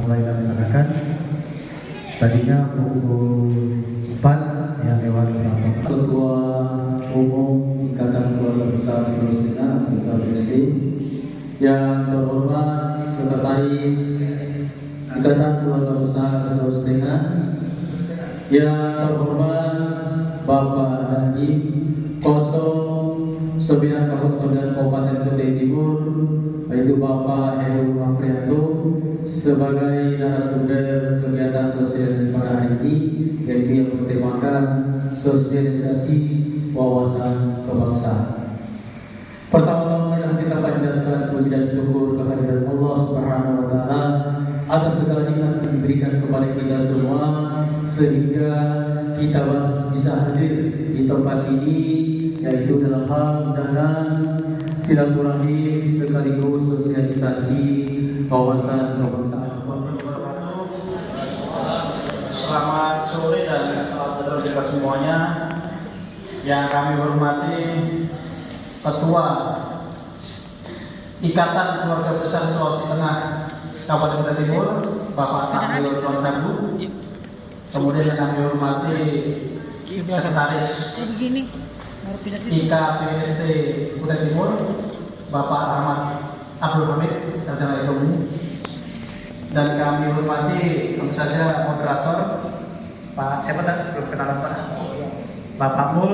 Mulai dilaksanakan tadinya pukul 4 yang lewat berapa Ketua Umum Ikatan Keluarga Besar Sulawesi Tengah atau KBST, yang terhormat Sekretaris Ikatan Keluarga Besar Sulawesi Tengah, yang terhormat Bapak Dandim 0909 Kabupaten Kutai Timur, yaitu Bapak Heru Aprianto sebagai narasumber kegiatan sosialisasi pada hari ini, yaitu yang bertemakan sosialisasi wawasan kebangsaan. Pertama-tama kita panjatkan puji dan syukur kehadiran Allah Subhanahu wa taala atas segala nikmat yang diberikan kepada kita semua sehingga kita bisa hadir di tempat ini, yaitu dalam hal undangan silaturahim sekaligus sosialisasi wawasan kebangsaan. Selamat sore dan selamat sejahtera kita semuanya. Yang kami hormati Ketua Ikatan Keluarga Besar Sulawesi Tengah Kabupaten Kutai Timur, Bapak Abdul Sabu. Kemudian yang kami hormati Sekretaris IKBST Kutai Timur, Bapak Ahmad Abdul Hamid, sarjana ekonomi. Dan kami hormati tentu saja moderator Pak siapa tadi belum kenalan Pak, Bapak Mul.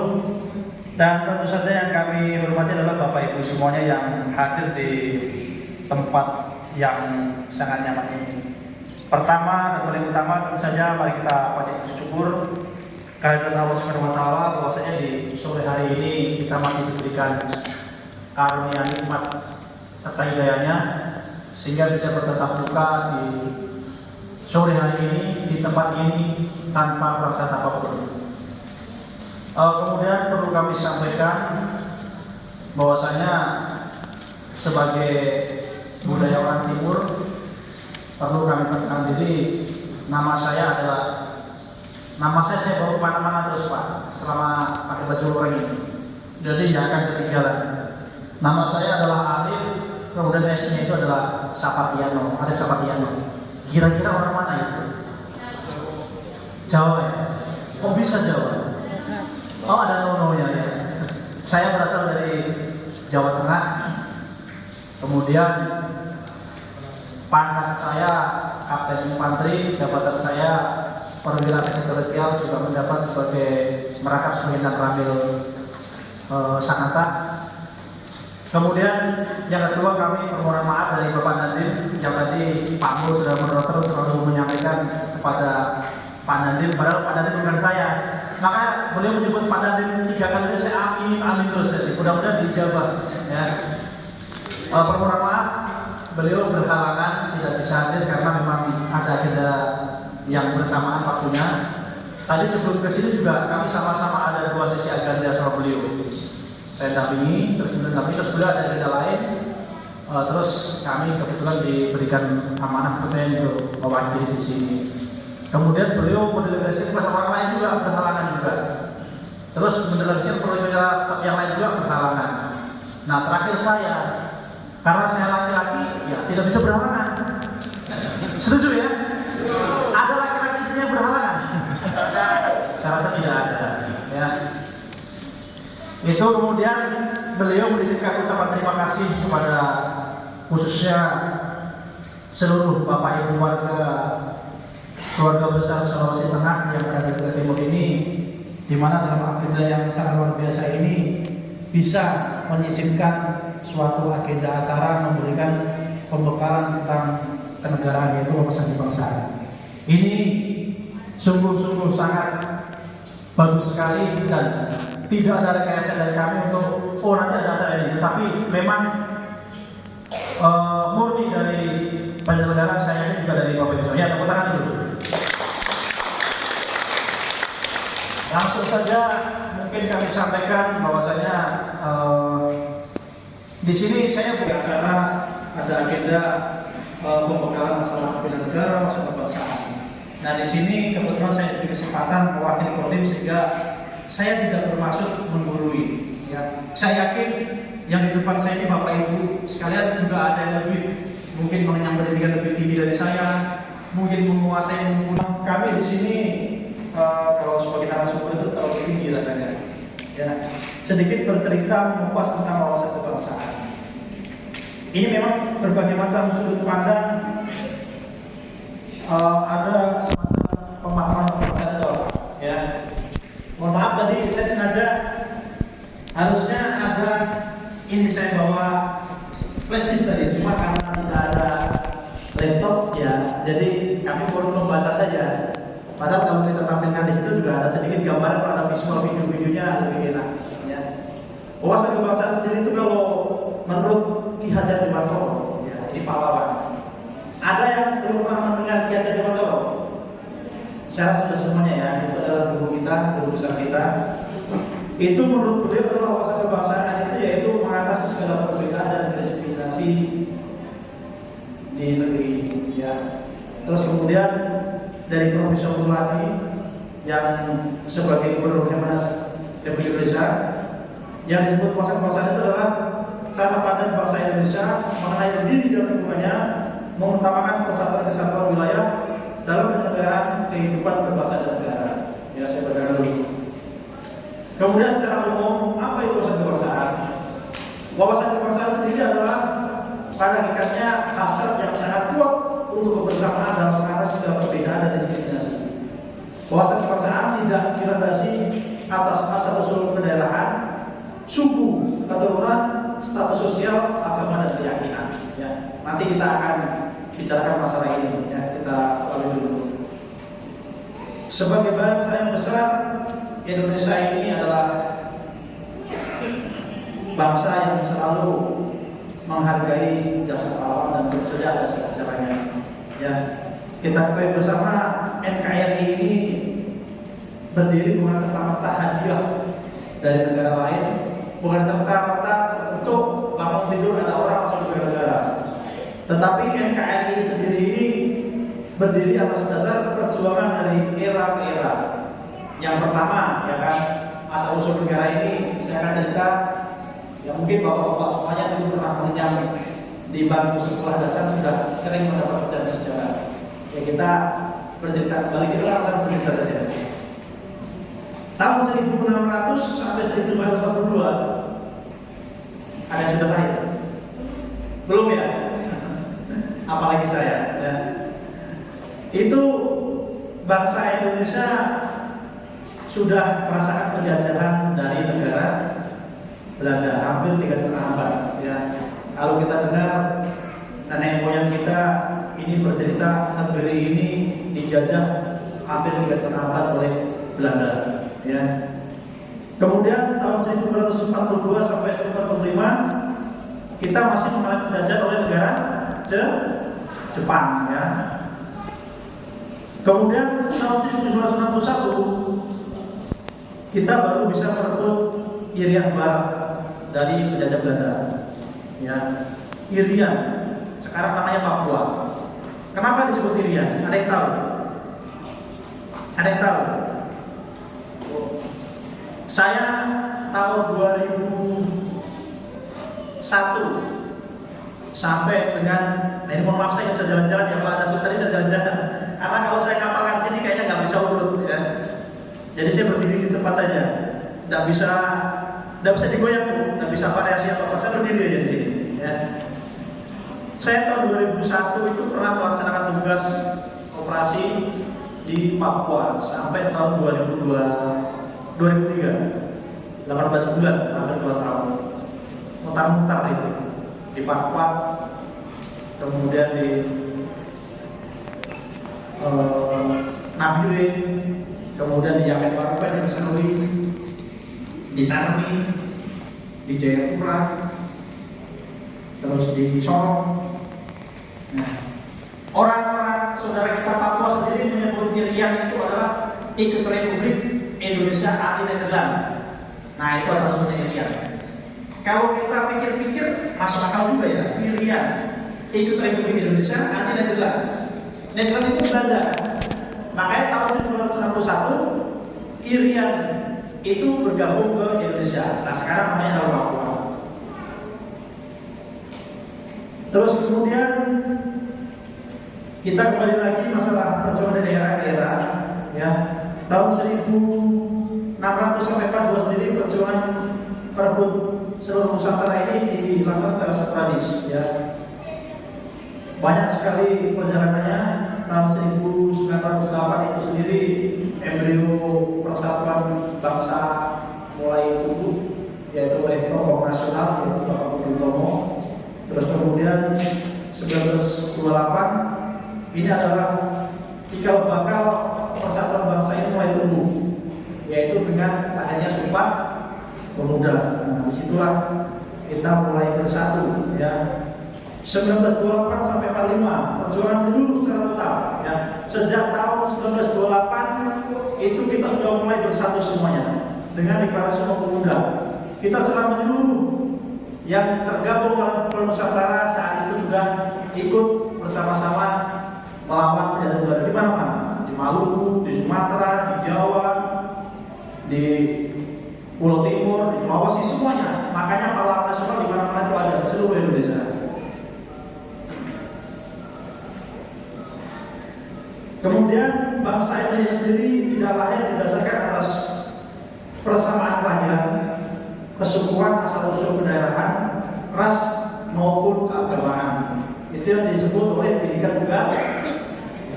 Dan tentu saja yang kami hormati adalah Bapak Ibu semuanya yang hadir di tempat yang sangat nyaman ini. Pertama dan paling utama tentu saja mari kita panjatkan syukur kehadirat Allah Subhanahu wa taala bahwasanya di sore hari ini kita masih diberikan karunia nikmat serta hidayahnya sehingga bisa bertatap muka di sore hari ini di tempat ini tanpa perasaan apapun. Kemudian perlu kami sampaikan bahwasanya sebagai budaya orang Timur perlu kami perkenalkan diri. Nama saya bawa kemana-mana terus Pak selama pakai baju orang ini, jadi tidak akan ketinggalan. Nama saya adalah Arif, kemudian S-nya itu adalah Sapatiano, Arif Sapatiano. Kira-kira orang mana itu? Jawa ya? Kok bisa Jawa? Oh ada nono-nya ya. Saya berasal dari Jawa Tengah. Kemudian pangkat saya Kapten Infanteri, jabatan saya perwira sekretariat, juga mendapat sebagai merangkap sebagai dan ramil Sananta. Kemudian yang kedua kami permohonan maaf dari Bapak Dandim yang tadi Pak Mul sudah moderator selalu menyampaikan kepada Pak Dandim, padahal Pak Dandim bukan saya. Maka beliau menyebut Pak Dandim 3 kali itu saya amin terus. Mudah-mudahan dijabah. Ya. Permohonan maaf, beliau berhalangan tidak bisa hadir karena memang ada agenda yang bersamaan waktunya. Tadi sebelum ke sini juga kami sama-sama ada 2 sesi agenda sama beliau. Saya dampingi, terus beliau ada agenda lain. Terus kami kebetulan diberikan amanah percaya untuk mewakili di sini. Kemudian beliau mendelegasikan kepada orang lain juga berhalangan juga. Terus mendelegasikan perwira staf yang lain juga berhalangan. Nah terakhir saya, karena saya laki-laki, ya tidak bisa berhalangan. Setuju ya? Ada laki-laki sini yang berhalangan? Saya rasa tidak ada. Ya. Itu kemudian beliau menitipkan ucapan terima kasih kepada khususnya seluruh Bapak Ibu keluarga besar Sulawesi Tengah yang berada di Timur ini, di mana dalam agenda yang sangat luar biasa ini bisa menyisipkan suatu agenda acara memberikan pembekalan tentang kenegaraan yaitu wawasan kebangsaan. Ini sungguh-sungguh sangat bagus sekali dan tidak ada rekayasa dari kami untuk nanti ada acara ini, tetapi memang murni dari penyelenggara saya ini juga dari Bapak Ibu. Ya, tepuk tangan dulu. Langsung saja mungkin kami sampaikan bahwasanya Di sini saya berbicara ada agenda pembekalan masalah bela negara, masalah kebangsaan. Nah di sini kebetulan saya diberi kesempatan mewakili Kodim sehingga saya tidak bermaksud menggurui. Ya, saya yakin yang di depan saya ini Bapak Ibu sekalian juga ada yang lebih mungkin mengenyam pendidikan lebih tinggi dari saya, mungkin menguasai ilmu. Kami di sini kalau sebagai narasumber itu terlalu tinggi rasanya. Ya, sedikit bercerita mengupas tentang wawasan kebangsaan. Ini memang berbagai macam sudut pandang, ada semacam pemahaman kebangsaan. Ya, mohon maaf tadi saya sengaja harusnya ada ini saya bawa flash disk tadi, cuma karena tidak ada laptop ya, jadi kami baru membaca saja. Padahal kalau kita tampilkan di situ juga ada sedikit gambar, kalau ada visual video-videonya lebih enak. Ya. Wawasan kebangsaan sendiri itu kalau menurut Ki Hajar Dewantoro, ya, ini pahlawan. Ada yang belum pernah mendengar Ki Hajar Dewantoro? Saya sudah semuanya ya, itu adalah guru kita, guru besar kita. Itu menurut beliau adalah wawasan kebangsaan itu yaitu mengatasi segala perbedaan dan diskriminasi di negeri ini. Ya. Terus kemudian dari Profesor Muladi yang sebagai Gubernur Kemhanas Republik Indonesia yang disebut wawasan kebangsaan itu adalah cara pandang bangsa Indonesia mengenai diri dan lingkungannya, mengutamakan persatuan kesatuan wilayah dalam penyelenggaraan kehidupan berbangsa dan negara. Ya, saya bacakan dulu. Kemudian secara umum, apa itu wawasan kebangsaan? Wawasan kebangsaan sendiri adalah pada hakikatnya hasrat yang sangat kuat untuk kebersamaan dalam mengatasi segala perbedaan dan diskriminasi. Wawasan kebangsaan tidak dilandasi atas asal-usul kedaerahan, suku, keturunan, status sosial, agama dan keyakinan. Ya, nanti kita akan bicarakan masalah ini. Ya, kita lalui dulu. Sebagai bangsa yang besar, Indonesia ini adalah bangsa yang selalu menghargai jasa pahlawan dan tentu saja ada sejarahnya. Ya, kita ketahui bersama NKRI ini berdiri bukan serta-merta hadiah dari negara lain, bukan serta-merta untuk bangun tidur ada orang masuk ke negara. Tetapi NKRI sendiri ini berdiri atas dasar perjuangan dari era ke era. Yang pertama, ya kan, asal usul negara ini saya akan cerita. Ya mungkin bapak-bapak semuanya dulu pernah mengenyam di bangku sekolah dasar sudah sering mendapat pelajaran sejarah. Ya kita bercerita kembali, kita sama-sama bercerita saja. Tahun 1600 sampai 1942 ada yang sudah lahir? Belum ya? Apalagi saya. Ya. Itu bangsa Indonesia sudah merasakan penjajahan dari negara Belanda hampir 3,5 abad. Ya. Kalau kita dengar nenek moyang kita ini bercerita negeri ini dijajah hampir 3,5 abad oleh Belanda. Ya. Kemudian tahun 1942 sampai 1945 kita masih mengalami penjajahan oleh negara Jepang. Ya. Kemudian tahun 1961 kita baru bisa merebut Irian Barat dari penjajah Belanda. Ya, Irian sekarang namanya Papua. Kenapa disebut Irian? Ada yang tahu? Ada yang tahu? Saya tahun 2001 sampai dengan, nah ini mohon maaf saya bisa jalan-jalan ya, Pak Ada tadi saya jalan-jalan. Karena kalau saya kapalkan sini kayaknya nggak bisa urut ya. Jadi saya berdiri di tempat saja, nggak bisa digoyang, nggak bisa variasi apa-apa. Saya berdiri aja di sini. Ya. Saya tahun 2001 itu pernah melaksanakan tugas operasi di Papua sampai tahun 2003, 18 bulan, hampir 2 tahun. Mutar-mutar itu di Papua, kemudian di Nabire, kemudian di Yapen Warupen, di Senui, di Sarmi, di Jayapura, terus di Sorong. Nah, orang-orang saudara kita Papua sendiri menyebut Irian itu adalah ikut Republik Indonesia Anti Nederland. Nah itu asal usulnya Irian. Kalau kita pikir-pikir masuk akal juga ya. Irian ikut Republik Indonesia, anti Nederland. Nederland itu Belanda. Makanya tahun 1961 Irian itu bergabung ke Indonesia. Nah sekarang namanya adalah Papua. Terus kemudian kita kembali lagi masalah perjuangan dari daerah-daerah ya. Tahun 1600 sampai 42 sendiri perjuangan perebut seluruh Nusantara ini dilaksanakan secara sporadis ya. Banyak sekali perjalanannya. Tahun 1908 itu sendiri embrio persatuan bangsa mulai tumbuh, yaitu oleh tokoh nasional yaitu Bapak Budi Utomo. Terus kemudian 1928 ini adalah cikal bakal persatuan bangsa ini mulai tumbuh, yaitu dengan lahirnya Sumpah Pemuda. Nah, disitulah kita mulai bersatu ya. 1928 sampai 45 perjuangan dulu secara total ya. Sejak tahun 1928 itu kita sudah mulai bersatu semuanya dengan Deklarasi Sumpah Pemuda. Kita selama menyeluruh yang tergabung dalam Pulau Nusantara saat itu sudah ikut bersama-sama melawan penjajah Belanda di mana-mana, di Maluku, di Sumatera, di Jawa, di Pulau Timur, di Sulawesi, semuanya. Makanya pahlawan nasional di mana-mana itu ada di seluruh Indonesia. Kemudian bangsa Indonesia sendiri tidak lahir didasarkan atas persamaan kelahiran, kesukuan, asal-usul kedaerahan, ras maupun keagamaan. Itu yang disebut oleh Bhinneka Tunggal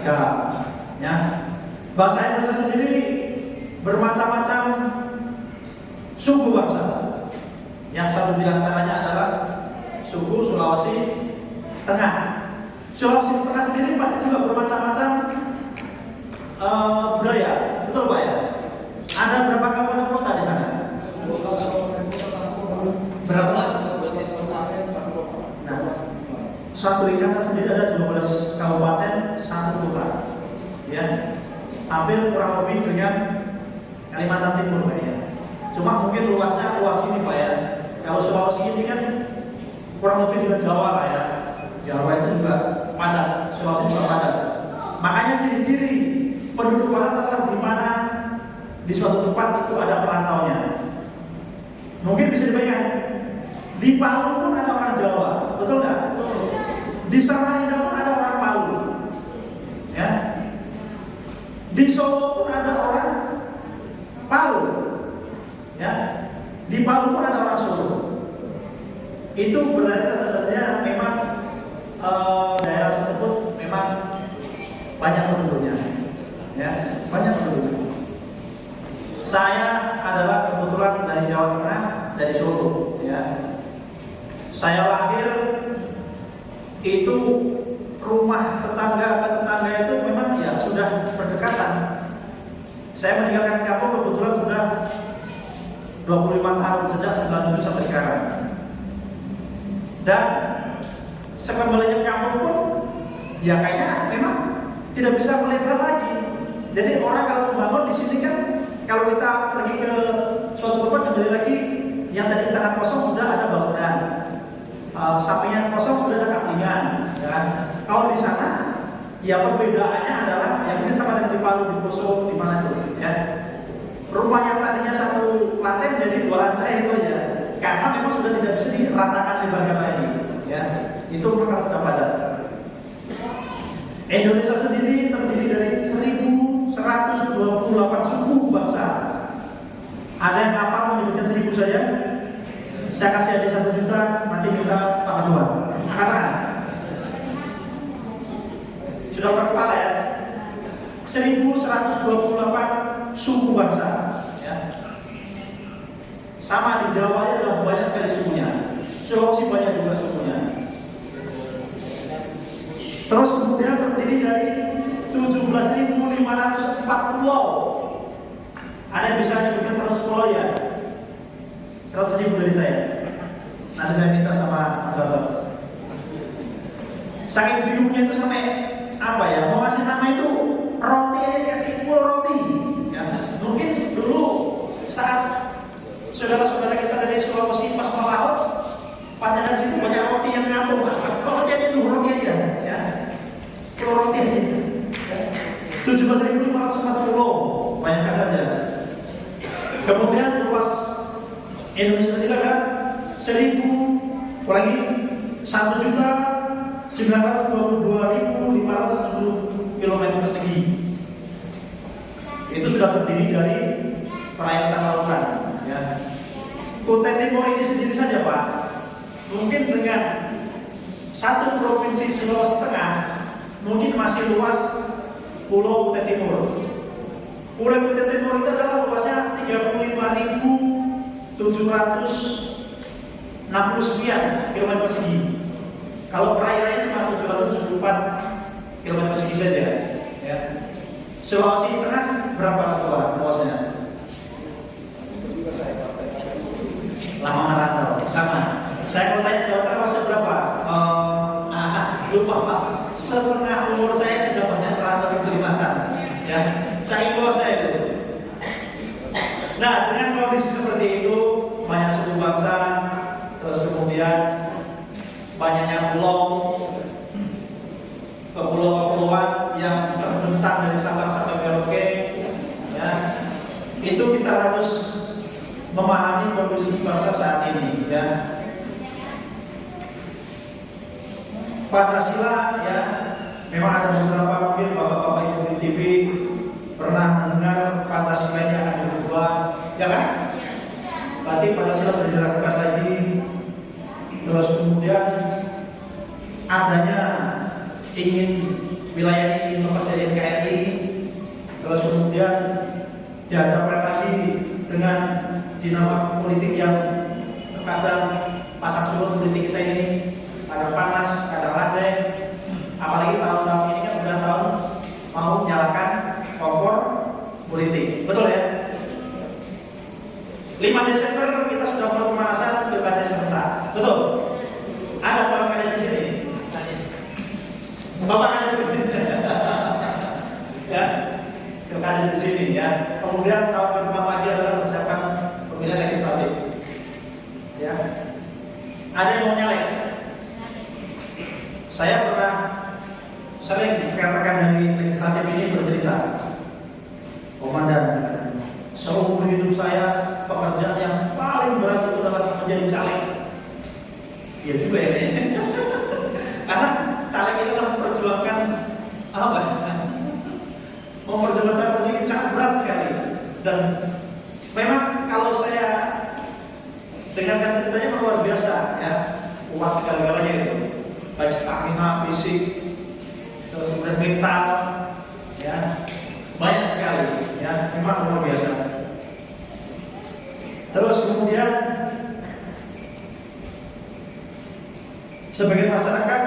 Ika. Ya. Bangsa Indonesia sendiri bermacam-macam suku bangsa. Yang satu di antaranya adalah suku Sulawesi Tengah. Sulawesi Tengah sendiri pasti juga bermacam-macam budaya, betul Pak ya? Ada berapa kabupaten kota di sana? Berapa? Nah, satu ikatan sendiri ada 12 kabupaten, 1 kota. Ya, hampir kurang lebih dengan Kalimantan Timur kayaknya. Cuma mungkin luasnya luas ini Pak ya. Kalau Sulawesi ini kan kurang lebih dengan Jawa Pak ya. Jawa itu juga padat, Sulawesi juga padat. Makanya ciri-ciri penduduk barat adalah di mana di suatu tempat itu ada perantaunya. Mungkin bisa dibayangkan di Palu pun ada orang Jawa, betul nggak? Di Samarinda pun ada orang Palu, ya. Di Solo pun ada orang Palu, ya. Di Palu pun ada orang Solo. Itu berarti tanda-tandanya memang daerah tersebut memang banyak penduduknya, ya, banyak penduduknya. Saya adalah kebetulan dari Jawa Tengah, dari Solo, ya. Saya lahir itu rumah tetangga ke tetangga itu memang ya sudah berdekatan. Saya meninggalkan kampung kebetulan sudah 25 tahun sejak 97 sampai sekarang. Dan sekembalinya kampung pun ya kayaknya memang tidak bisa melebar lagi. Jadi orang kalau membangun di sini kan, kalau kita pergi ke suatu tempat kembali lagi yang tadi tanah kosong sudah ada bangunan, sampingnya kosong sudah ada kaplingan. Dan kalau di sana ya perbedaannya adalah yang ini sama dengan di Palu, di Poso, di mana itu ya. Rumah yang tadinya 1 lantai menjadi 2 lantai itu aja, karena memang sudah tidak bisa diratakan lebarkan lagi ya. Itu memang sudah padat. Indonesia sendiri terdiri dari 1.128 suku bangsa. Ada yang hafal menyebutkan 1.000 saja? Saya kasih aja 1 juta, nanti minta Pak Ketua. Angkat tangan. Sudah berkepala ya? 1.128 suku bangsa. Ya. Sama di Jawa ya adalah banyak sekali sukunya. Sulawesi banyak juga sukunya. Terus kemudian terdiri dari 17.504 pulau. Ada yang bisa menyebutkan 100 pulau ya? 100.000 dari saya. Nanti saya minta sama Bapak. Saking bingungnya itu sampai apa ya? Mau ngasih nama itu roti aja dikasih pulau roti. Ya, mungkin dulu saat saudara-saudara kita dari Sulawesi pas melaut, pas dari situ banyak Saudi aja. 17.540, bayangkan saja. Kemudian luas Indonesia sendiri ada 1.922.570 km persegi. Itu sudah terdiri dari perairan lautan. Ya. Kutai Timur ini sendiri saja Pak, mungkin dengan satu provinsi Sulawesi Tengah mungkin masih luas Pulau Kutai Timur. Pulau Kutai Timur itu adalah luasnya 35.760 sekian km persegi. Kalau perairannya cuma 774 km persegi saja. Ya. Sulawesi Tengah berapa luasnya? Lama merantau, sama. Saya kalau tanya Jawa Tengah luasnya berapa? Lupa Pak. Setengah umur saya sudah banyak merantau di Kalimantan. Ya, saya info saya itu. Nah, dengan kondisi seperti itu, banyak suku bangsa, terus kemudian banyaknya kepulauan yang terbentang dari Sabang sampai Merauke, ya, itu kita harus memahami kondisi bangsa saat ini, ya. Pancasila, ya, memang ada beberapa mungkin bapak-bapak ibu di TV pernah mendengar Pancasila yang akan berubah, ya kan? Berarti Pancasila sudah dilakukan lagi. Terus kemudian adanya ingin wilayah ini ingin lepas dari NKRI, terus kemudian dihadapkan lagi dengan dinamika politik yang terkadang pasang surut politik kita ini kadang panas, kadang landai. Apalagi tahun-tahun ini kan sudah tahun mau menyalakan kompor politik, betul ya? 5 Desember kita sudah mulai pemanasan pilkada serentak, betul? Ada calon kandidat di sini? Bapak kandidat di sini, ya? Pilkada di sini, ya. Kemudian tahun ke-depan lagi adalah persiapan pemilihan legislatif, ya. Ada yang mau nyalek? Saya pernah sering rekan-rekan dari legislatif ini bercerita, Komandan, seumur hidup saya pekerjaan yang paling berat itu adalah menjadi caleg. Ya juga ya, karena caleg itu kan memperjuangkan apa? Memperjuangkan saya posisi sangat berat sekali. Dan memang kalau saya dengarkan ceritanya luar biasa, ya, kuat segala-galanya itu, baik stamina, fisik, terus kemudian mental, ya, banyak sekali, ya, memang luar biasa. Terus kemudian sebagian masyarakat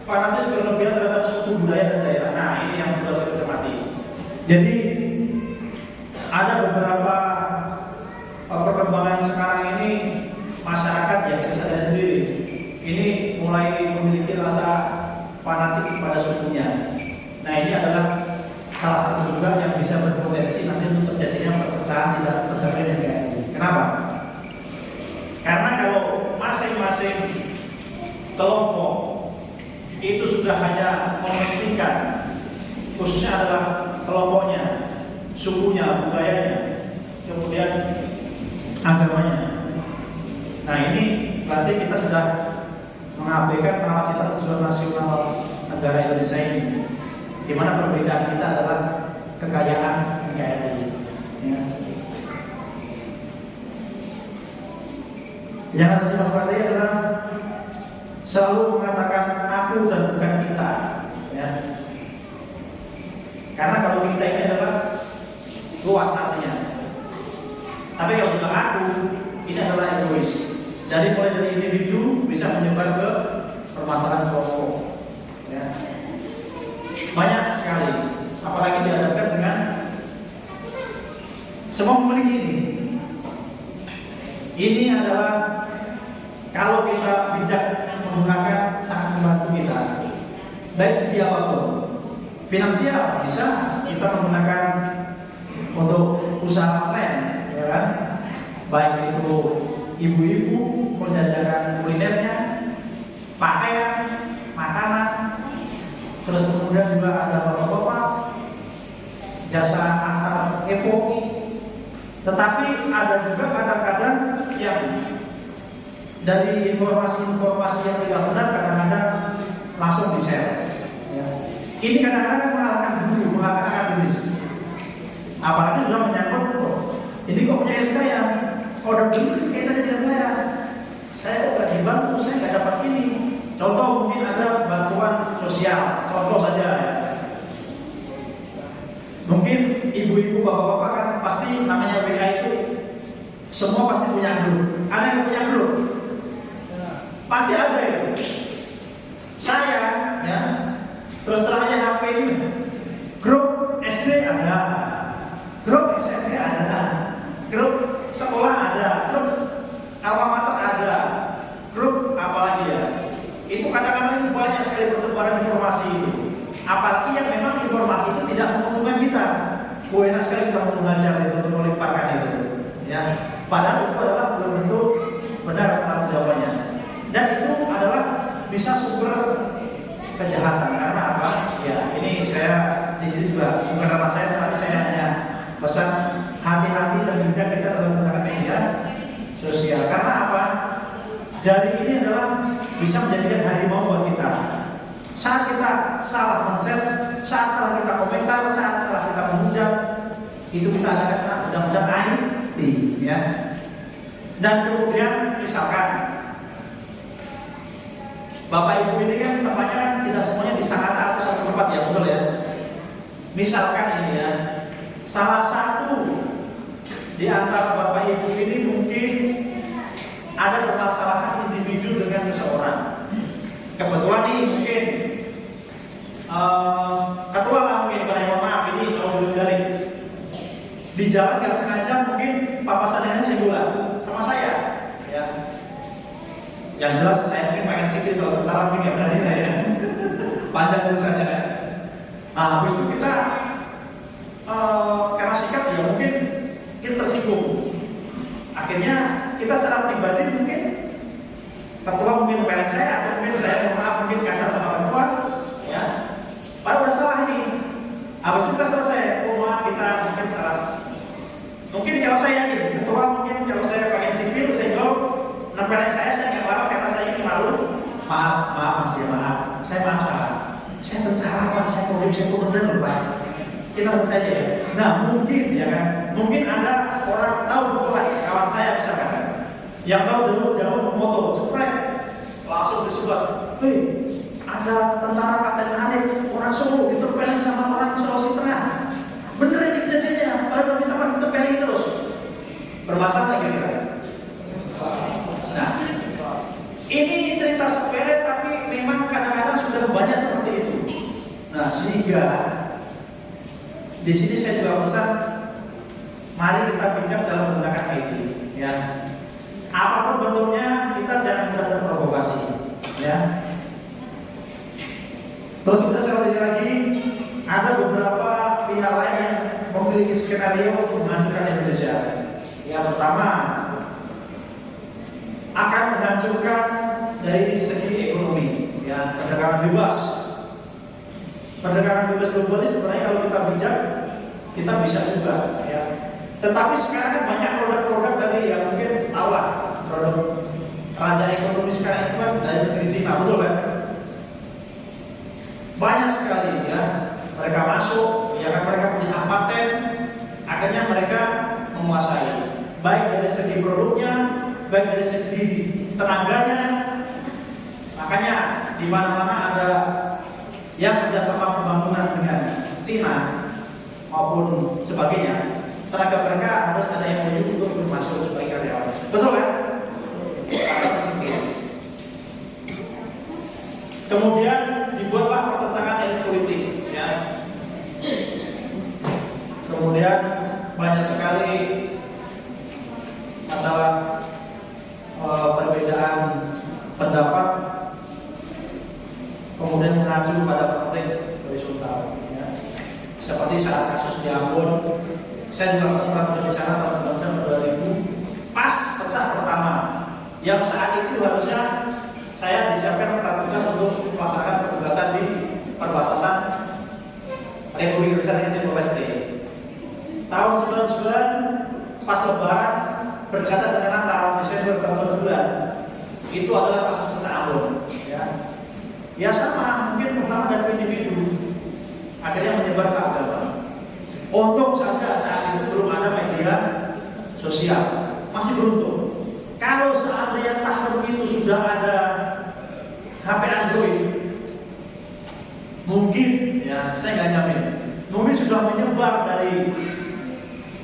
fanatis berlebihan terhadap suku budaya dan daerah. Nah, ini yang perlu saya cermati. Jadi ada beberapa perkembangan sekarang ini masyarakat, ya, kita sadar sendiri, ini mulai memiliki rasa fanatik kepada sukunya. Nah, ini adalah salah satu juga yang bisa berpotensi nanti untuk terjadinya perpecahan tidak bersama dengan NKRI. Kenapa? Karena kalau masing-masing kelompok itu sudah hanya mementingkan, khususnya adalah kelompoknya, sukunya, budayanya, kemudian agamanya. Nah, ini berarti kita sudah mengabaikan nawacita tujuan nasional negara Indonesia ini, di mana perbedaan kita adalah kekayaan NKRI. Ya. Yang harus diwaspadai adalah selalu mengatakan aku dan bukan kita, ya. Karena kalau kita ini adalah luas artinya, tapi kalau sudah aku, ini adalah egois. Dari mulai dari individu bisa menyebar ke permasalahan kelompok, ya. Banyak sekali, apalagi dihadapkan dengan semua memiliki ini. Ini adalah kalau kita bijak menggunakan sangat membantu kita, baik segi apapun. Finansial bisa kita menggunakan untuk usaha online, ya kan? Baik itu ibu-ibu menjajakan kulinernya, pakaian, makanan, terus kemudian juga ada bapak-bapak jasa antar Evo. Tetapi ada juga kadang-kadang yang dari informasi-informasi yang tidak benar kadang-kadang langsung di-share. Ya. Ini kadang-kadang mengalahkan guru, mengalahkan akademis. Apalagi sudah menyangkut, ini kok punya saya, udah begini kaitannya dengan saya kok gak dibantu, saya gak dapat ini. Contoh mungkin ada bantuan sosial, contoh saja. Mungkin ibu-ibu, bapak-bapak kan pasti namanya WA itu semua pasti punya grup. Ada yang punya grup? Pasti ada itu. Saya, ya, terus terang aja HP ini, grup SD ada, grup SMP ada, grup sekolah ada, grup alma mater ada, grup apalagi ya. Itu kadang-kadang banyak sekali pertemuan informasi itu. Apalagi yang memang informasi itu tidak menguntungkan kita. Enak sekali kita mau mengajar itu untuk melimparkan itu. Ya, padahal itu adalah belum tentu benar tanggung jawabannya. Dan itu adalah bisa sumber kejahatan. Karena apa? Ya, ini saya di sini juga bukan nama saya, tetapi saya hanya pesan hati-hati dan bijak kita dalam menggunakan media sosial. Karena apa? Jari ini adalah bisa menjadikan harimau buat kita. Saat kita salah konsep, saat salah kita komentar, saat salah kita menghujat, itu kita akan kena undang-undang IT, ya. Dan kemudian misalkan Bapak Ibu ini kan tempatnya kan tidak semuanya di Sangatta atau satu tempat, ya, betul ya. Misalkan ini ya, salah satu di antara Bapak Ibu ini mungkin ada permasalahan individu dengan seseorang. Kebetulan nih mungkin ketua lah mungkin, mohon maaf ini kalau belum balik di jalan nggak sengaja mungkin papasannya senggol sama saya, ya. Yang jelas saya mungkin pengen sipil, kalau tentara mungkin nggak berani lah ya. Panjang urusannya kan. Nah, habis itu kita karena sikap ya mungkin kita tersinggung. Akhirnya kita secara pribadi mungkin ketua mungkin pelek saya, atau mungkin saya mohon maaf mungkin kasar sama ketua, ya. Padahal udah salah ini. Habis itu kita selesai, maaf kita mungkin salah. Mungkin kalau saya yakin ketua mungkin kalau saya pakai sipil senggol nempelin saya nggak lama karena saya ini malu. Maaf mas ya, maaf. Saya maaf salah. Saya tentara pak, saya kodim, saya komandan loh pak. Kita selesai aja ya. Nah mungkin ya kan, mungkin ada orang tahu bukan kawan saya misalkan, yang tahu dulu jauh moto ceprek langsung disebar, hei ada tentara Kapten Arif orang Solo ditempelin sama orang Sulawesi Tengah, bener ini kejadiannya, padahal minta apa ditempelin terus, bermasalah gitu kan. Nah ini cerita sepele tapi memang kadang-kadang sudah banyak seperti itu. Nah sehingga di sini saya juga pesan, mari kita bijak dalam menggunakan media, ya. Apapun bentuknya kita jangan mudah terprovokasi, ya. Terus kemudian sekali lagi ada beberapa pihak lain yang memiliki skenario untuk menghancurkan Indonesia. Yang pertama akan menghancurkan dari segi ekonomi, ya, perdagangan bebas. Perdagangan bebas global ini sebenarnya kalau kita bijak kita bisa juga, ya. Tetapi sekarang kan banyak produk-produk dari yang mungkin tahu lah, produk raja ekonomi sekarang itu kan dari negeri Cina, betul kan? Banyak sekali ya, mereka masuk, ya kan, mereka punya paten, akhirnya mereka menguasai, baik dari segi produknya, baik dari segi tenaganya. Makanya di mana-mana ada yang kerjasama pembangunan dengan Cina maupun sebagainya, tenaga mereka harus ada yang menyuruh untuk masuk sebagai karyawan. Betul kan? Kemudian dibuatlah pertentangan elit politik, ya. Kemudian banyak sekali masalah perbedaan pendapat, kemudian mengacu pada konflik horizontal, ya. Seperti saat kasus di Ambon, saya juga pernah di sana tahun 2000, pas pecah pertama, yang saat itu harusnya saya disiapkan petugas untuk melaksanakan petugasan di perbatasan tahun 99 pas Lebaran berdekatan dengan Natal Desember tahun 99 itu adalah pas pecah Ambon, ya sama, mungkin pertama dari individu akhirnya menyebar ke agama. Untung saja saat itu belum ada media sosial, masih beruntung. Kalau seandainya tahun itu sudah ada HP Android, mungkin ya saya nggak jamin, mungkin sudah menyebar dari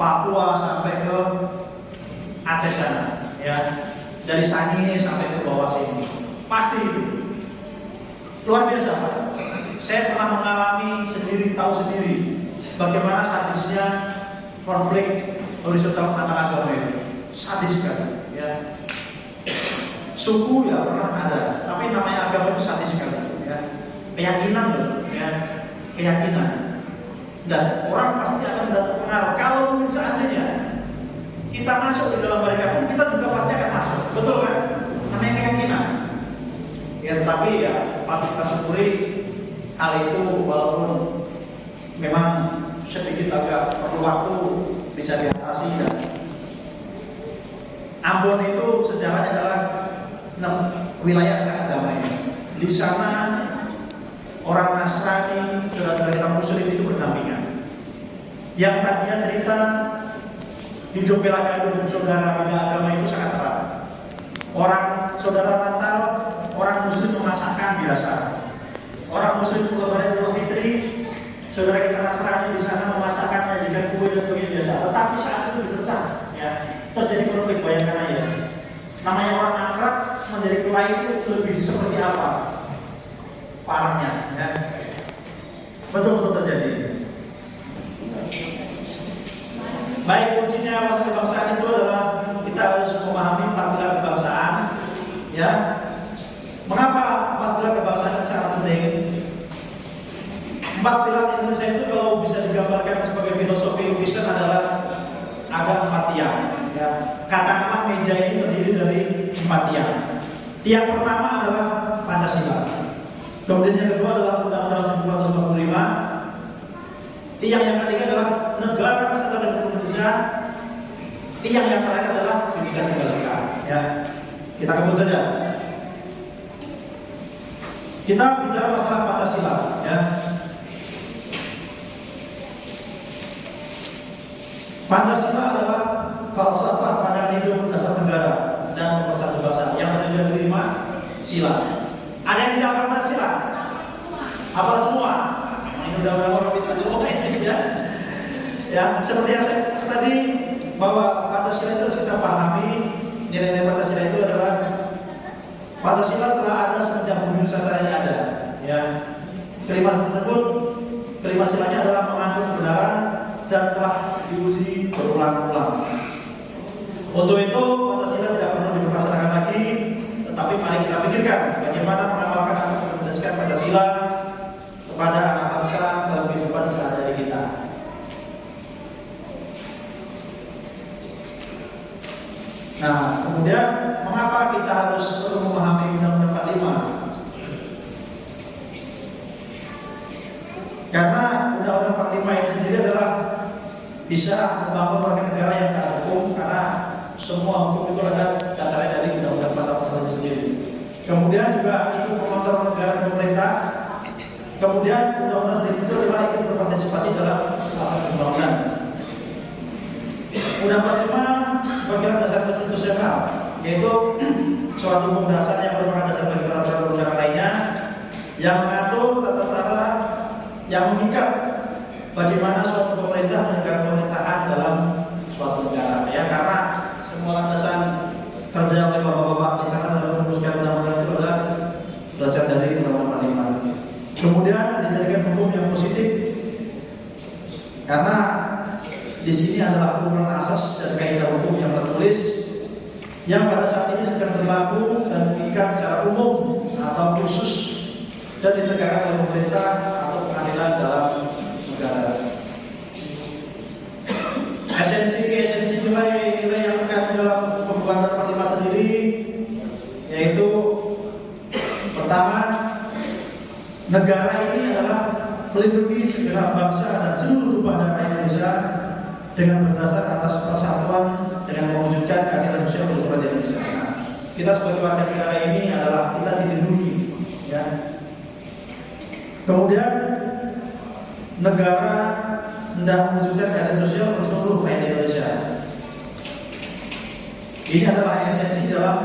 Papua sampai ke Aceh sana, ya, dari Sangihe sampai ke bawah sini, pasti itu luar biasa, Pak. Saya pernah mengalami sendiri, tahu sendiri bagaimana sadisnya konflik horizontal antar agama itu, sadis sekali, ya. Suku ya pernah ada, tapi namanya agama itu sadis sekali, ya. Keyakinan loh, ya, keyakinan. Dan orang pasti akan mendapat pengaruh. Kalau mungkin seandainya kita masuk di dalam mereka pun, kita juga pasti akan masuk, betul kan? Namanya keyakinan. Ya, tetapi ya patut kita syukuri hal itu, walaupun memang sedikit agak perlu waktu bisa diatasi. Dan Ambon itu sejarahnya adalah wilayah sangat damai. Di sana orang Nasrani, saudara-saudara kita Muslim itu berdampingan. Yang tadinya cerita hidup bela gandum saudara beda agama itu sangat erat. Orang saudara Natal, orang Muslim memasakkan biasa. Orang Muslim Lebaran Idul Fitri, saudara kita Nasrani di sana memasakkan, menyajikan kue dan sebagainya biasa. Tetapi saat itu dipecah, ya, terjadi konflik. Bayangkan aja, namanya orang akrab menjadi kelahi itu lebih seperti apa parahnya, ya. Betul-betul terjadi. Baik, kuncinya masalah kebangsaan itu adalah kita harus memahami 4 pilar kebangsaan, ya. Mengapa 4 pilar kebangsaan itu sangat penting? 4 pilar Indonesia itu kalau bisa digambarkan sebagai filosofi lukisan adalah ada 4 tiang, ya. Katakanlah meja ini terdiri dari 4 tiang. Tiang pertama adalah Pancasila. Kemudian yang kedua adalah Undang-Undang 1945. Tiang yang ketiga adalah Negara Kesatuan Republik Indonesia. Tiang yang terakhir adalah Bhinneka Tunggal Ika. Ya, kita kebut saja. Kita bicara masalah Pancasila, ya. Pancasila adalah falsafah pandangan hidup dasar negara dan pemersatu bangsa yang terdiri dari 5 sila. Ada yang tidak hafal Pancasila? Hafal semua. Ini udah orang kita semua ini, ya. Ya, seperti yang saya tadi bahwa Pancasila itu harus kita pahami. Nilai-nilai Pancasila itu adalah Pancasila telah ada sejak bumi Nusantara ini ada, ya. Kelima tersebut, kelima silanya adalah mengandung kebenaran dan telah diuji berulang-ulang. Untuk itu Pancasila tidak perlu dipermasalahkan lagi, tetapi mari kita pikirkan bagaimana mengamalkan atau mengintegrasikan Pancasila kepada anak bangsa dalam kehidupan sehari-hari kita. Nah, kemudian mengapa kita harus perlu memahami Undang-Undang 45? Karena Undang-Undang 45 itu sendiri adalah bisa membangun warga negara yang taat hukum, karena semua hukum itu ada dasarnya dari Undang-Undang pasal-pasal itu sendiri. Kemudian juga itu pengontrol negara dan pemerintah. Kemudian Undang-Undang sendiri itu adalah ikut berpartisipasi dalam pasal pembangunan. Undang-Undang 45 sebagai dasar konstitusional, yaitu suatu hukum dasar yang merupakan dasar bagi peraturan perundangan lainnya yang mengatur tata cara yang mengikat bagaimana suatu pemerintah menegakkan pemerintahan dalam suatu negara, ya. Karena semua landasan kerja oleh bapak-bapak di sana dalam merumuskan undang-undang itu adalah berdasar dari Undang-Undang 45. Kemudian dijadikan hukum yang positif karena di sini adalah hukuman asas dan kaidah hukum yang tertulis yang pada saat ini sedang berlaku dan mengikat secara umum atau khusus dan ditegakkan oleh pemerintah atau pengadilan dalam negara. Esensi nilai yang terkait dalam pembuatan 45 sendiri yaitu pertama, negara ini adalah melindungi segenap bangsa dan seluruh tumpah darah Indonesia dengan berdasar atas persatuan dengan mewujudkan keadilan sosial untuk rakyat Indonesia. Kita sebagai warga negara ini adalah kita dilindungi, ya. Kemudian negara hendak mewujudkan keadilan sosial untuk seluruh rakyat Indonesia. Ini adalah esensi dalam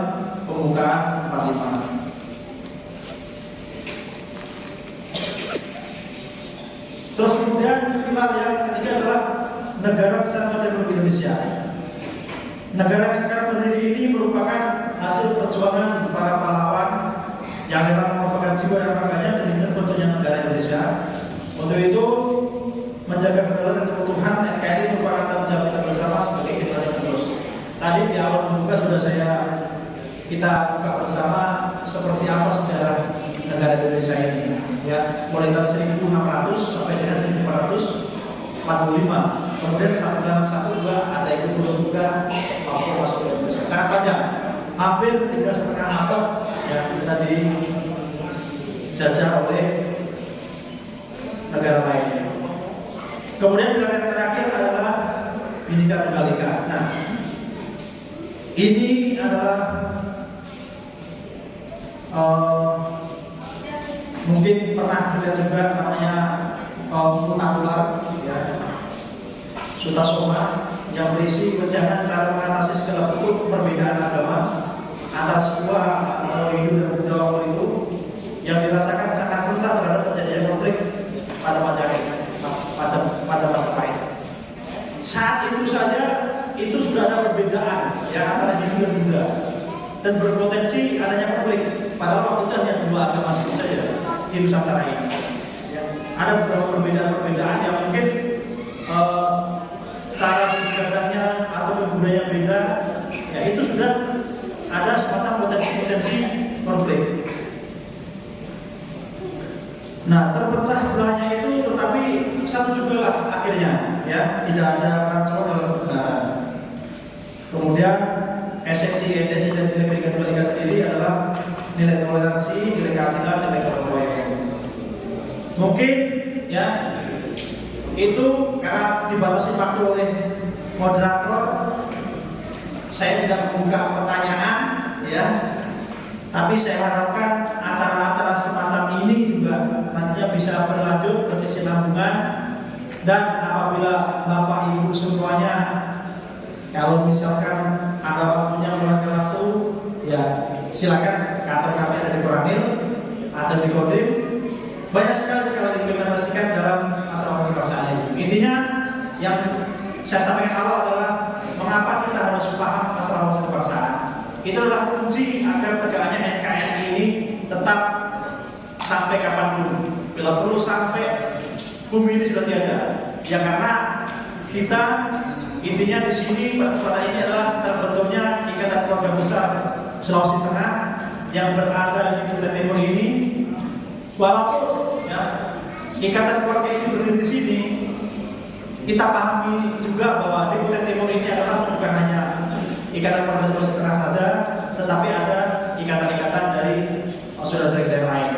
pembukaan 45. Terus kemudian pilar yang ketiga adalah negara kesatuan Republik Indonesia. Negara yang sekarang berdiri ini merupakan hasil perjuangan para pahlawan yang rela merupakan jiwa dan raganya demi terbentuknya negara Indonesia. Untuk itu, menjaga kedaulatan dan keutuhan NKRI merupakan tanggung jawab kita bersama sebagai generasi penerus. Tadi di awal pembuka sudah kita buka bersama seperti apa sejarah negara Indonesia ini, ya, mulai tahun 1600 sampai dengan 1445. Kemudian satu dalam satu juga ada yang turun juga masuk ke Indonesia. Sangat panjang, hampir 3,5 abad yang kita dijajah oleh negara lainnya. Kemudian pilar yang terakhir adalah Bhinneka Tunggal Ika. Nah, ini adalah mungkin pernah kita juga namanya Mutakular, ya, Sutasoma, yang berisi wejangan cara mengatasi segala bentuk perbedaan agama antara sebuah atau Hindu dan Buddha waktu itu yang dirasakan sangat rentan terhadap terjadinya konflik pada Majapahit. Saat itu saja itu sudah ada perbedaan ya antara Hindu dan Buddha dan berpotensi adanya konflik. Padahal waktu itu hanya dua agama saja di Nusantara ini. Ya, ada beberapa perbedaan yang mungkin cara beribadahnya atau budaya beda, ya itu sudah ada semacam potensi konflik. Nah, terpecah belahnya itu tetapi satu juga akhirnya, ya, tidak ada rancuan dalam kebenaran. Kemudian esensi dari Bhinneka Tunggal Ika sendiri adalah nilai toleransi, nilai keadilan, nilai gotong royong. Mungkin, ya, itu karena dibatasi waktu oleh moderator, saya tidak membuka pertanyaan, ya. Tapi saya harapkan acara-acara semacam ini juga nantinya bisa berlanjut berkesinambungan, dan apabila Bapak Ibu semuanya kalau misalkan ada waktunya meluangkan waktu, ya silakan kantor kami ada di Koramil, ada di Kodim. Banyak sekali diimplementasikan dalam masalah kebangsaan ini. Intinya yang saya sampaikan awal adalah mengapa kita harus paham masalah kebangsaan. Itu adalah kunci agar tegaknya NKRI ini tetap sampai kapanpun. Bila perlu sampai bumi ini sudah tiada. Ya karena kita intinya di sini pada kesempatan ini adalah terbentuknya ikatan keluarga besar Sulawesi Tengah yang berada di Kutai Timur ini. Walaupun ya ikatan keluarga ini berdiri di sini, kita pahami juga bahwa di Kutai Timur ini adalah bukan hanya ikatan keluarga Sulawesi Tengah saja, tetapi ada ikatan-ikatan dari saudara-saudara yang lain.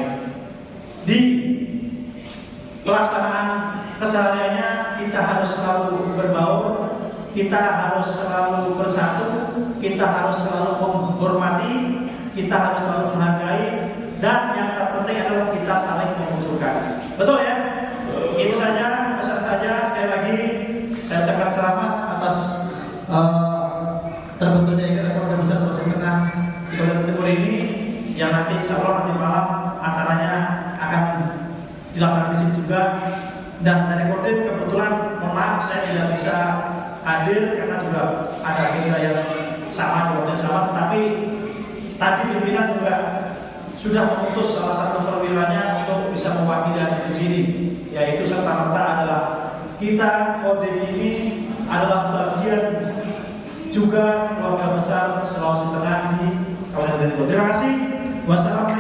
Di pelaksanaan kesehariannya kita harus selalu berbaur, kita harus selalu bersatu, kita harus selalu menghormati, kita harus selalu menghargai, dan yang terpenting adalah kita saling membutuhkan. Betul ya? Itu saja, pesan saja. Sekali lagi saya ucapkan selamat atas terbentuknya ikatan keluarga besar Sulawesi Tengah di Kutai Timur ini, yang nanti insya Allah nanti malam acaranya akan dilaksanakan di sini juga. Dan dari Kodim kebetulan mohon maaf saya tidak bisa hadir karena juga ada agenda yang sama, tetapi tadi pimpinan juga sudah memutus salah satu perwilanya untuk bisa mewakili di sini, yaitu serta-merta adalah kita Kodim ini adalah bagian juga keluarga besar Sulawesi Tengah di Kabupaten Timur. Terima kasih. Wassalamualaikum.